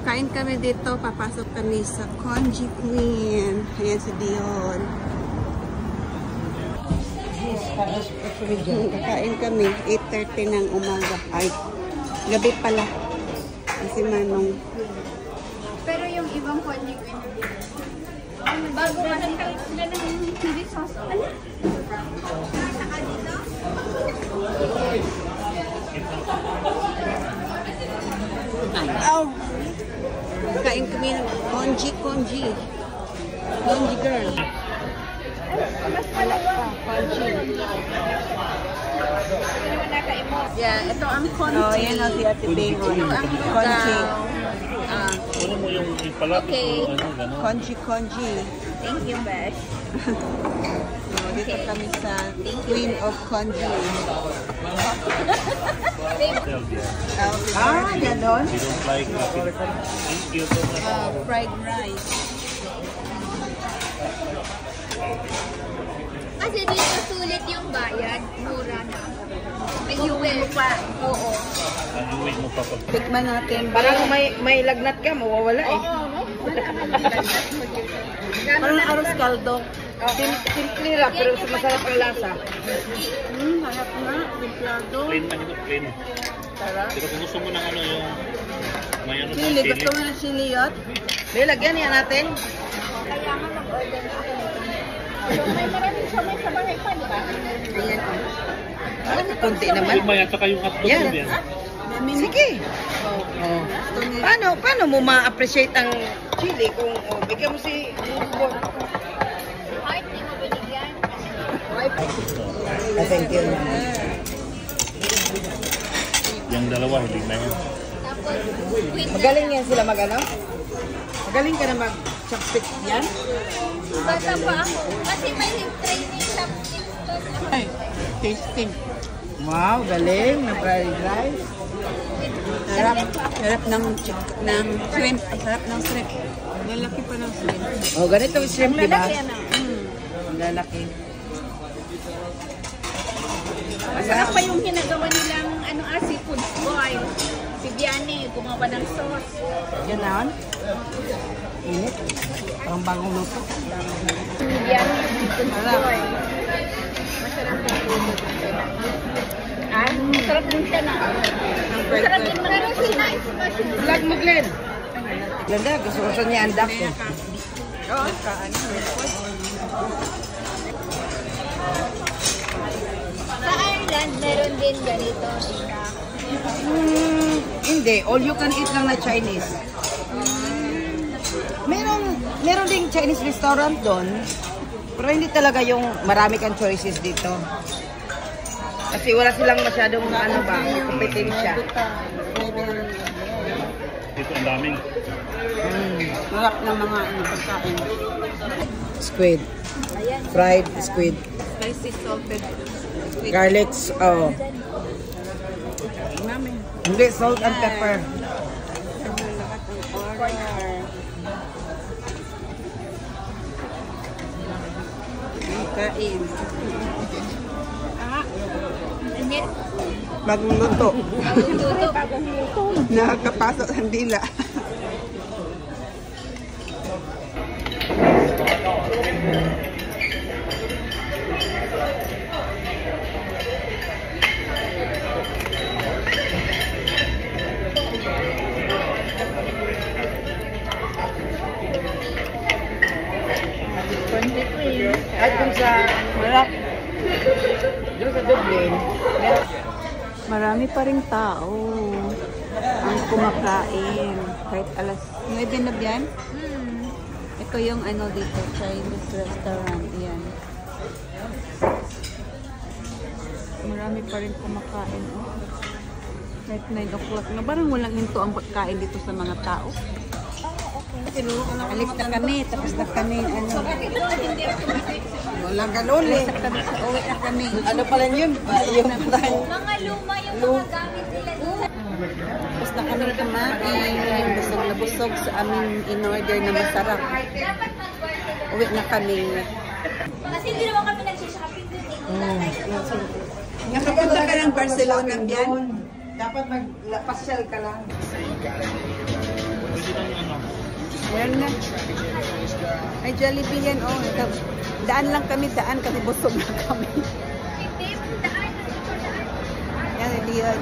Kain kami dito, papasok kami sa Congee Queen. Ayan si Dion. Kakain kami, 8:30 ng umaga. Ay, gabi pala. Kasi Manong. Pero yung ibang Congee Queen, bago makita sila ng chili sauce. Ano? Saka dito? Oh! Kain kami ng Congee girl. Mas malawak. Yeah, ito ang Congee. Oh, yan ang si Ate Bing. Ito ang Congee. Ano mo yung ipalapit Okay. mo, ano, gano'n? Congee. Thank you, Besh. So, dito kami sa Queen of Congee. Ah, ganon? You don't like it. Thank you so much. Fried rice. Kasi dito sulit yung bayad. Mura na. May fuel pa. Oo. Ayuin mo pa pag... Tikman natin. Parang may lagnat ka, mawawala eh. Parang arroz caldo. Simple lang, pero masarap ang lasa. Harap na. Simplado. Plain na ito, plain. Pero kung gusto mo ng ano yung... May ano Chili. sa Gusto mo ng chili yot? May lagyan yan natin. Kaya nga mag-order na ako nito. So, may maraming siomay sa bahay pa, di ba? Ayan. Konti naman. Yung may at saka yung hotdog Yan. mo yan. Sige. Oh. Paano mo ma-appreciate ang chili kung bigyan mo si Heart, di mo binigyan. thank you. Yung dalawa, hindi na yan. Tapos, queen na. Magaling yan sila mag-ano? Magaling ka na mag-chopstick yan? Bata pa ako. Kasi may training chopsticks doon. Ay, tasting. Wow, galing ng fried rice. Sarap ng shrimp. Sarap ng shrimp. Lalaki pa ng shrimp. Oh, ganito yung shrimp, di ba? Lalaki yan ah. Ang lalaki. Masarap pa yung ginagawa nilang seafood boil. Si Biane, gumawa ng sauce. Yan na on? Init. Parang bagong luto. Si Biane, seafood boil. Masarap yung seafood. Masarap din siya na. Masarap din pero si nice pa siya. Vlog mo, Glenn. Ganda, gusto niya ang duck. Oo, kaano. Sa Ireland, meron din ganito. Hindi, all you can eat lang na Chinese. Meron ding Chinese restaurant doon. Pero hindi talaga yung marami kang choices dito. Kasi wala silang masyadong kompetensya. Dito ang daming. Sarap ng mga pagkain. Squid. Fried squid. Spicy salted. Garlic, Mami. hindi, salt and pepper. Kain. Init. Bagong luto. Bagong luto. Nakakapasok ang dila. At kung sa doon sa Dublin, Marami pa ring tao ang kumakain. Kahit alas 9 na yan. Ito yung ano dito, Chinese restaurant. Yan. Marami pa rin kumakain. Oh. Kahit 9 o'clock na. Parang walang hinto ang pagkain dito sa mga tao. Alis na kami, tapos na kami, ano. walang ganun eh. Uwi na kami. Ano pala yun? Yung Mga luma yung mga gamit nila doon. Tapos na kami kumain. Busog na busog sa aming in-order na masarap. Uwi na kami. Kasi hindi naman kami nagsishopping doon. Nakapunta ka ng Barcelona yan? dapat magpasyal ka lang. Meron na. May Jollibee yan, oh. Daan lang kami, daan kasi busog na kami. Hindi, daan. Yan, hindi yun.